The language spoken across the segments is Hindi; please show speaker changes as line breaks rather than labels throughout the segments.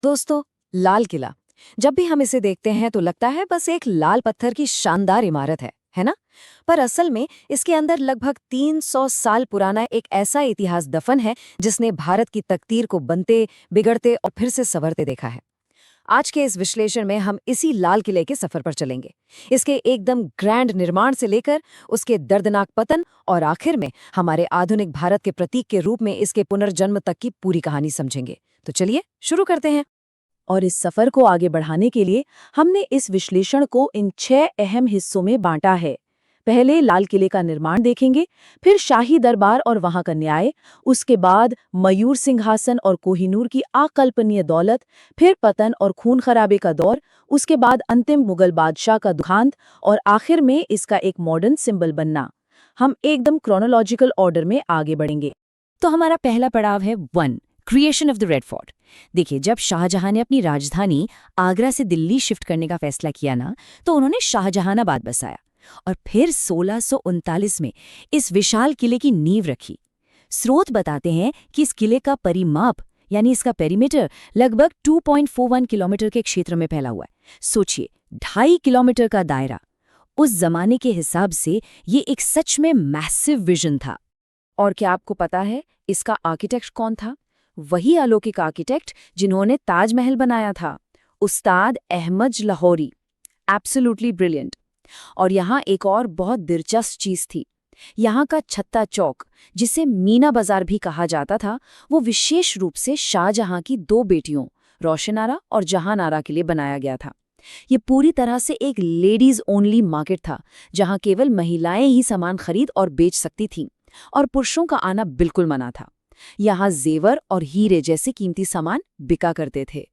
दोस्तों, लाल किला। जब भी हम इसे देखते हैं तो लगता है बस एक लाल पत्थर की शानदार इमारत है ना? पर असल में इसके अंदर लगभग 300 साल पुराना एक ऐसा इतिहास दफन है जिसने भारत की तकदीर को बनते, बिगड़ते और फिर से संवरते देखा है। आज के इस विश्लेषण में हम इसी लाल किले के सफर पर चलेंगे। इसके एकदम ग्रैंड निर्माण से लेकर उसके दर्दनाक पतन और आखिर में हमारे आधुनिक भारत के प्रतीक के रूप में इसके पुनर्जन्म तक की पूरी कहानी समझेंगे। तो चलिए शुरू करते हैं।
और इस सफर को आगे बढ़ाने के लिए हमने इस विश्लेषण को इन 6 अहम हिस्सों में बांटा है। पहले लाल किले का निर्माण देखेंगे, फिर शाही दरबार और वहां का न्याय, उसके बाद मयूर सिंहासन और कोहिनूर की अकल्पनीय दौलत, फिर पतन और खून खराबे का दौर, उसके बाद अंतिम मुगल बादशाह का दुखांत और आखिर में इसका एक मॉडर्न सिंबल बनना। हम एकदम क्रोनोलॉजिकल ऑर्डर में आगे बढ़ेंगे।
तो हमारा पहला पड़ाव है 1, creation of the red fort. देखिए, जब शाहजहां ने अपनी राजधानी आगरा से दिल्ली शिफ्ट करने का फैसला किया ना, तो उन्होंने शाहजहानाबाद बसाया और फिर 1639 में इस विशाल किले की नींव रखी। स्रोत बताते हैं कि इस किले का परिमाप यानी इसका पेरीमीटर लगभग 2.41 किलोमीटर के क्षेत्र में फैला हुआ है। सोचिए, 2.5 किलोमीटर का दायरा। उस जमाने के हिसाब से ये एक सच में मैसिव विजन था। और क्या आपको पता है इसका आर्किटेक्ट कौन था? वही अलौकिक आर्किटेक्ट जिन्होंने ताजमहल बनाया था, उस्ताद अहमद लाहौरी। Absolutely brilliant. और यहाँ एक और बहुत दिलचस्प चीज थी। यहाँ का छत्ता चौक, जिसे मीना बाजार भी कहा जाता था, वो विशेष रूप से शाहजहां की 2 बेटियों रोशन आरा और जहान आरा के लिए बनाया गया था। ये पूरी तरह से एक लेडीज ओनली मार्केट था, जहाँ केवल महिलाएं ही सामान खरीद और बेच सकती थीं और पुरुषों का आना बिल्कुल मना था। यहाँ जेवर और हीरे जैसे कीमती सामान बिका करते थे।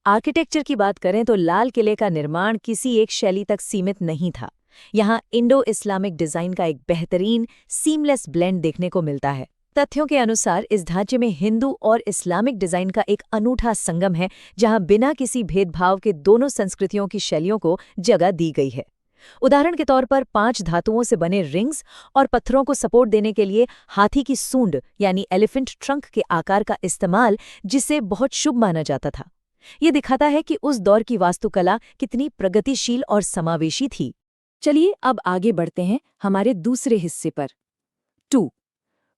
आर्किटेक्चर की बात करें तो लाल किले का निर्माण किसी एक शैली तक सीमित नहीं था। यहाँ इंडो इस्लामिक डिजाइन का एक बेहतरीन सीमलेस ब्लेंड देखने को मिलता है। तथ्यों के अनुसार इस ढांचे में हिंदू और इस्लामिक डिजाइन का एक अनूठा संगम है, जहाँ बिना किसी भेदभाव के दोनों संस्कृतियों की शैलियों को जगह दी गई है। उदाहरण के तौर पर 5 धातुओं से बने रिंग्स और पत्थरों को सपोर्ट देने के लिए हाथी की सूंड यानी एलिफेंट ट्रंक के आकार का इस्तेमाल, जिसे बहुत शुभ माना जाता था। ये दिखाता है कि उस दौर की वास्तुकला कितनी प्रगतिशील और समावेशी थी।
चलिए अब आगे बढ़ते हैं हमारे दूसरे हिस्से पर। 2,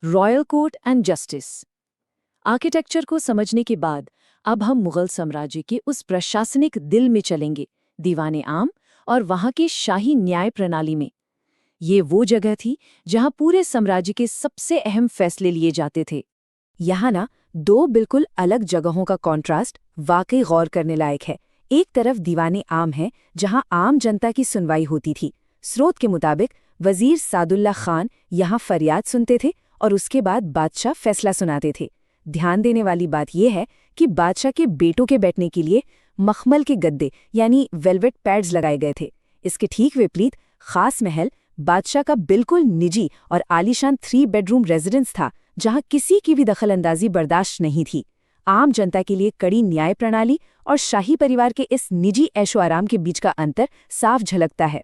royal court and justice. Architecture को समझने के बाद अब हम मुगल साम्राज्य के उस प्रशासनिक दिल में चलेंगे, दीवाने आम और वहां की शाही न्याय प्रणाली में। ये वो जगह थी जहां पूरे साम्राज्य के सबसे अहम फैसले लिए जाते थे। यहाँ ना 2 बिल्कुल अलग जगहों का कॉन्ट्रास्ट वाकई गौर करने लायक है। एक तरफ दीवाने आम है, जहां आम जनता की सुनवाई होती थी। स्रोत के मुताबिक वजीर सादुल्ला खान यहाँ फरियाद सुनते थे और उसके बाद बादशाह फैसला सुनाते थे। ध्यान देने वाली बात यह है कि बादशाह के बेटों के बैठने के लिए मखमल के गद्दे यानी वेलवेट पैड्स लगाए गए थे। इसके ठीक विपरीत खास महल बादशाह का बिल्कुल निजी और आलीशान 3 बेडरूम रेजिडेंस था, जहां किसी की भी दखलंदाजी बर्दाश्त नहीं थी। आम जनता के लिए कड़ी न्याय प्रणाली और शाही परिवार के इस निजी ऐशो आराम के बीच का अंतर साफ झलकता है।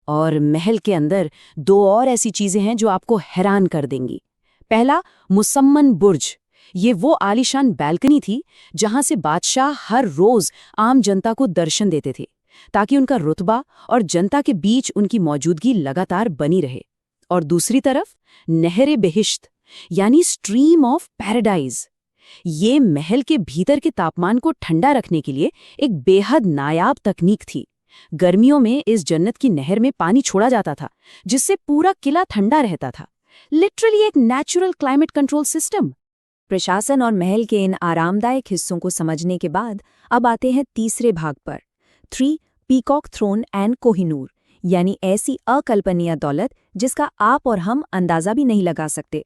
और महल के अंदर 2 और ऐसी चीजें हैं जो आपको हैरान कर देंगी। पहला, मुसम्मन बुर्ज। ये वो आलीशान बैल्कनी थी जहां से बादशाह हर रोज आम जनता को दर्शन देते थे, ताकि उनका रुतबा और जनता के बीच उनकी मौजूदगी लगातार बनी रहे। और दूसरी तरफ नहरे बेहिश्त यानी स्ट्रीम ऑफ पैराडाइज। ये महल के भीतर के तापमान को ठंडा रखने के लिए एक बेहद नायाब तकनीक थी। गर्मियों में इस जन्नत की नहर में पानी छोड़ा जाता था, जिससे पूरा किला ठंडा रहता था। लिटरली एक नेचुरल क्लाइमेट कंट्रोल सिस्टम। प्रशासन और महल के इन आरामदायक हिस्सों को समझने के बाद अब आते हैं तीसरे भाग पर। 3, पीकॉक थ्रोन एंड कोहिनूर, यानी ऐसी अकल्पनीय दौलत जिसका आप और हम अंदाजा भी नहीं लगा सकते।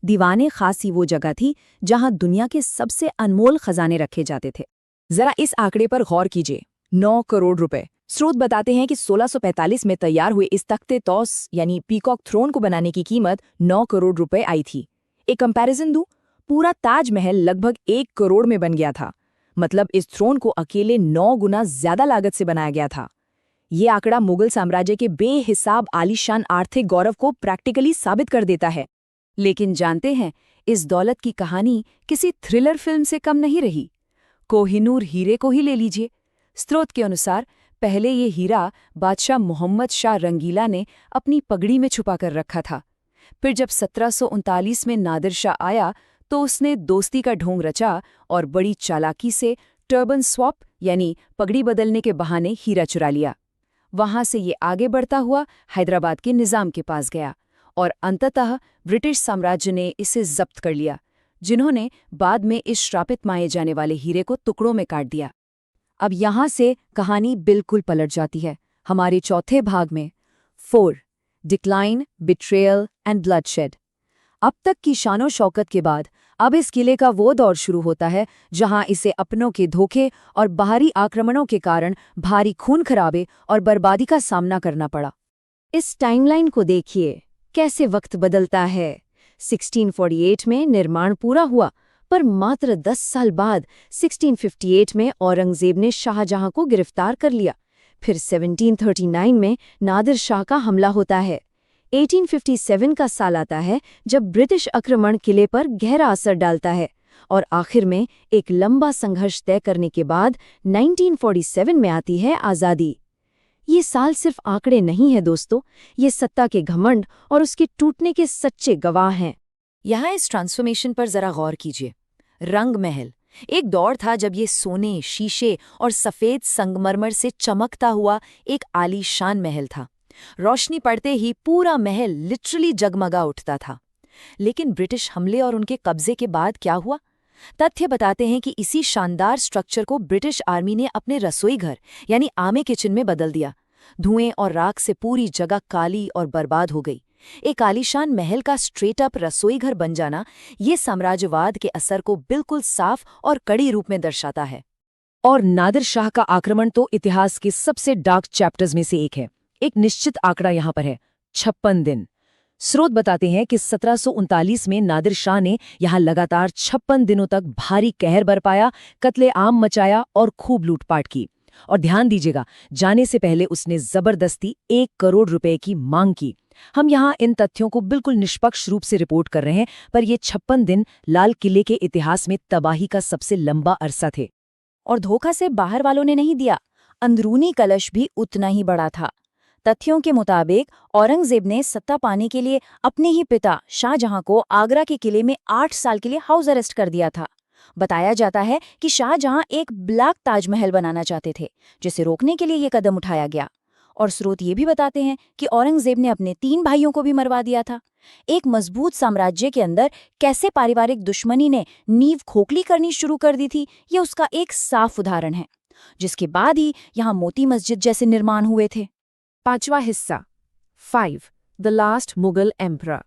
दीवाने खासी वो जगह थी जहां दुनिया के सबसे अनमोल खजाने रखे जाते थे। जरा इस आंकड़े पर गौर कीजिए, 9 करोड़ रुपए। स्रोत बताते हैं कि 1645 में तैयार हुए इस तख्ते तौस यानी पीकॉक थ्रोन को बनाने की कीमत 9 करोड़ रुपए आई थी। एक कंपैरिजन दूं, पूरा ताजमहल लगभग 1 करोड़ में बन गया था। मतलब इस थ्रोन को अकेले 9 गुना ज्यादा लागत से बनाया गया था। ये आंकड़ा मुगल साम्राज्य के बेहिसाब आलीशान आर्थिक गौरव को प्रैक्टिकली साबित कर देता है। लेकिन जानते हैं, इस दौलत की कहानी किसी थ्रिलर फिल्म से कम नहीं रही। कोहिनूर हीरे को ही ले लीजिए। स्रोत के अनुसार पहले ये हीरा बादशाह मोहम्मद शाह रंगीला ने अपनी पगड़ी में छुपा कर रखा था। फिर जब 1739 में नादिर शाह आया तो उसने दोस्ती का ढोंग रचा और बड़ी चालाकी से टर्बन स्वॉप यानी पगड़ी बदलने के बहाने हीरा चुरा लिया। वहां से ये आगे बढ़ता हुआ हैदराबाद के निज़ाम के पास गया और अंततः ब्रिटिश साम्राज्य ने इसे जब्त कर लिया, जिन्होंने बाद में इस श्रापित माने जाने वाले हीरे को टुकड़ों में काट दिया। अब यहां से कहानी बिल्कुल पलट जाती है हमारे चौथे भाग में। 4. Decline, betrayal and bloodshed. अब तक की शानो शौकत के बाद अब इस किले का वो दौर शुरू होता है जहां इसे अपनों के धोखे और बाहरी आक्रमणों के कारण भारी खून खराबे और बर्बादी का सामना करना पड़ा। इस टाइमलाइन को देखिए, कैसे वक्त बदलता है। 1648 में निर्माण पूरा हुआ, पर मात्र 10 साल बाद 1658 में औरंगजेब ने शाहजहां को गिरफ्तार कर लिया। फिर 1739 में नादिर शाह का हमला होता है। 1857 का साल आता है जब ब्रिटिश आक्रमण किले पर गहरा असर डालता है और आखिर में एक लंबा संघर्ष तय करने के बाद 1947 में आती है आज़ादी। ये साल सिर्फ आंकड़े नहीं है दोस्तों, ये सत्ता के घमंड और उसके टूटने के सच्चे गवाह हैं। यहाँ इस ट्रांसफॉर्मेशन पर जरा गौर कीजिए। रंग महल एक दौर था जब ये सोने, शीशे और सफेद संगमरमर से चमकता हुआ एक आलीशान महल था। रोशनी पड़ते ही पूरा महल लिटरली जगमगा उठता था। लेकिन ब्रिटिश हमले और उनके कब्जे के बाद क्या हुआ? तथ्य बताते हैं कि इसी शानदार स्ट्रक्चर को ब्रिटिश आर्मी ने अपने रसोई घर यानी आर्मी किचन में बदल दिया। धुएं और राख से पूरी जगह काली और बर्बाद हो गई। एक आलीशान महल का स्ट्रेट अप रसोई घर बन जाना ये साम्राज्यवाद के असर को बिल्कुल साफ और कड़ी रूप में दर्शाता है। और नादिर शाह का आक्रमण तो इतिहास के सबसे डार्क चैप्टर्स में से एक है। एक निश्चित आंकड़ा यहाँ पर है, 56 दिन। स्रोत बताते हैं कि 1739 में नादिर शाह ने यहाँ लगातार 56 दिनों तक भारी कहर बरपाया, कत्ले-आम मचाया और खूब लूटपाट की। और ध्यान दीजिएगा, जाने से पहले उसने जबरदस्ती 1 करोड़ रुपए की मांग की। हम यहाँ इन तथ्यों को बिल्कुल निष्पक्ष रूप से रिपोर्ट कर रहे हैं, पर ये 56 दिन लाल किले के इतिहास में तबाही का सबसे लंबा अरसा थे। और धोखा से बाहर वालों ने नहीं दिया, अंदरूनी कलश भी उतना ही बड़ा था। तथ्यों के मुताबिक औरंगजेब ने सत्ता पाने के लिए अपने ही पिता शाहजहां को आगरा के किले में 8 साल के लिए हाउस अरेस्ट कर दिया था। बताया जाता है कि शाहजहां एक ब्लैक ताजमहल बनाना चाहते थे, जिसे रोकने के लिए ये कदम उठाया गया। और स्रोत ये भी बताते हैं कि औरंगजेब ने अपने 3 भाइयों को भी मरवा दिया था। एक मजबूत साम्राज्य के अंदर कैसे पारिवारिक दुश्मनी ने नींव खोखली करनी शुरू कर दी थी, ये उसका एक साफ उदाहरण है, जिसके बाद ही यहाँ मोती मस्जिद जैसे निर्माण हुए थे। 5वां हिस्सा 5. The last Mughal emperor.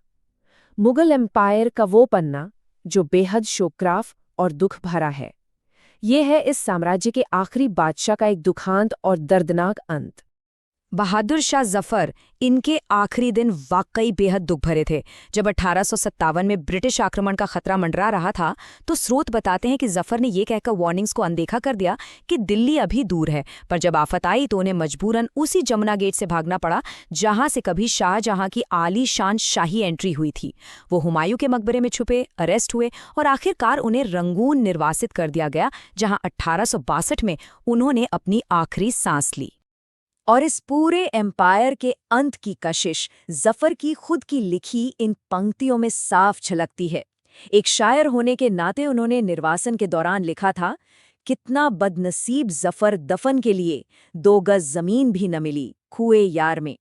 Mughal empire का वो पन्ना जो बेहद शोकग्राफ और दुख भरा है। ये है इस साम्राज्य के आखिरी बादशाह का एक दुखांत और दर्दनाक अंत। बहादुर शाह जफर, इनके आखिरी दिन वाकई बेहद दुख भरे थे। जब 1857 में ब्रिटिश आक्रमण का खतरा मंडरा रहा था, तो स्रोत बताते हैं कि जफर ने ये कहकर वार्निंग्स को अनदेखा कर दिया कि दिल्ली अभी दूर है। पर जब आफत आई तो उन्हें मजबूरन उसी जमुना गेट से भागना पड़ा जहां से कभी शाहजहां की आलीशान शाही एंट्री हुई थी। वो हुमायूं के मकबरे में छुपे, अरेस्ट हुए और आखिरकार उन्हें रंगून निर्वासित कर दिया गया, जहां 1862 में उन्होंने अपनी आखिरी सांस ली। और इस पूरे एम्पायर के अंत की कशिश जफर की खुद की लिखी इन पंक्तियों में साफ झलकती है। एक शायर होने के नाते उन्होंने निर्वासन के दौरान लिखा था, कितना बदनसीब जफर दफन के लिए 2 गज जमीन भी न मिली कुए यार में।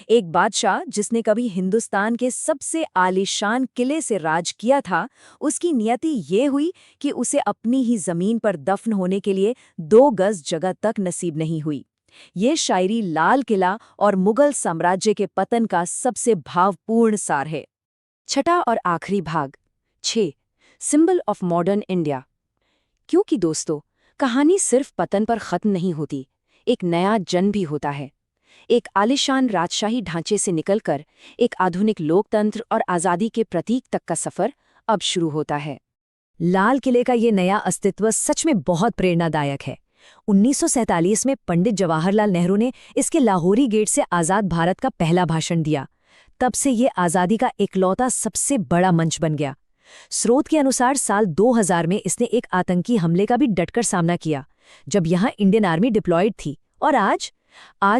एक बादशाह जिसने कभी हिंदुस्तान के सबसे आलीशान किले से राज किया था, उसकी नियति ये हुई कि उसे अपनी ही जमीन पर दफन होने के लिए 2 गज जगह तक नसीब नहीं हुई। ये शायरी लाल किला और मुगल साम्राज्य के पतन का सबसे भावपूर्ण सार है। 6वां और आखिरी भाग 6. Symbol of modern India. क्योंकि दोस्तों, कहानी सिर्फ पतन पर खत्म नहीं होती, एक नया जन्म भी होता है। एक आलिशान राजशाही ढांचे से निकलकर एक आधुनिक लोकतंत्र और आज़ादी के प्रतीक तक का सफर अब शुरू होता है। लाल किले का ये नया अस्तित्व सच में बहुत प्रेरणादायक है। 1947 में पंडित जवाहरलाल नेहरू ने इसके लाहौरी गेट से आज़ाद भारत का पहला भाषण दिया। तब से ये आज़ादी का इकलौता सबसे बड़ा मंच बन गया।
स्रोत के अनुसार साल 2000 में इसने एक आतंकी हमले का भी डटकर सामना किया, जब यहाँ इंडियन आर्मी डिप्लॉयड थी। और आज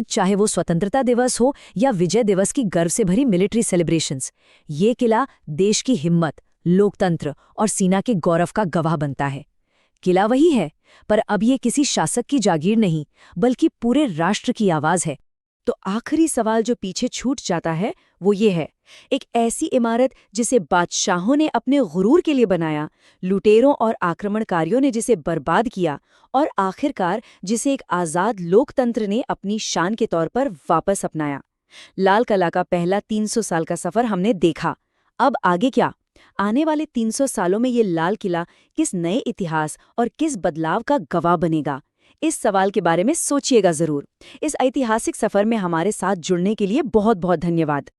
चाहे वो स्वतंत्रता दिवस हो या विजय दिवस की गर्व से भरी मिलिट्री सेलिब्रेशंस, ये किला देश की हिम्मत, लोकतंत्र और सेना के गौरव का गवाह बनता है। किला वही है, पर अब ये किसी शासक की जागीर नहीं, बल्कि पूरे राष्ट्र की आवाज है।
तो आखिरी सवाल जो पीछे छूट जाता है वो ये है, एक ऐसी इमारत जिसे बादशाहों ने अपने गुरूर के लिए बनाया, लुटेरों और आक्रमणकारियों ने जिसे बर्बाद किया, और आखिरकार जिसे एक आज़ाद लोकतंत्र ने अपनी शान के तौर पर वापस अपनाया। लाल किला का पहला 300 साल का सफ़र हमने देखा। अब आगे क्या? आने वाले 300 सालों में ये लाल किला किस नए इतिहास और किस बदलाव का गवाह बनेगा? इस सवाल के बारे में सोचिएगा ज़रूर। इस ऐतिहासिक सफ़र में हमारे साथ जुड़ने के लिए बहुत बहुत धन्यवाद।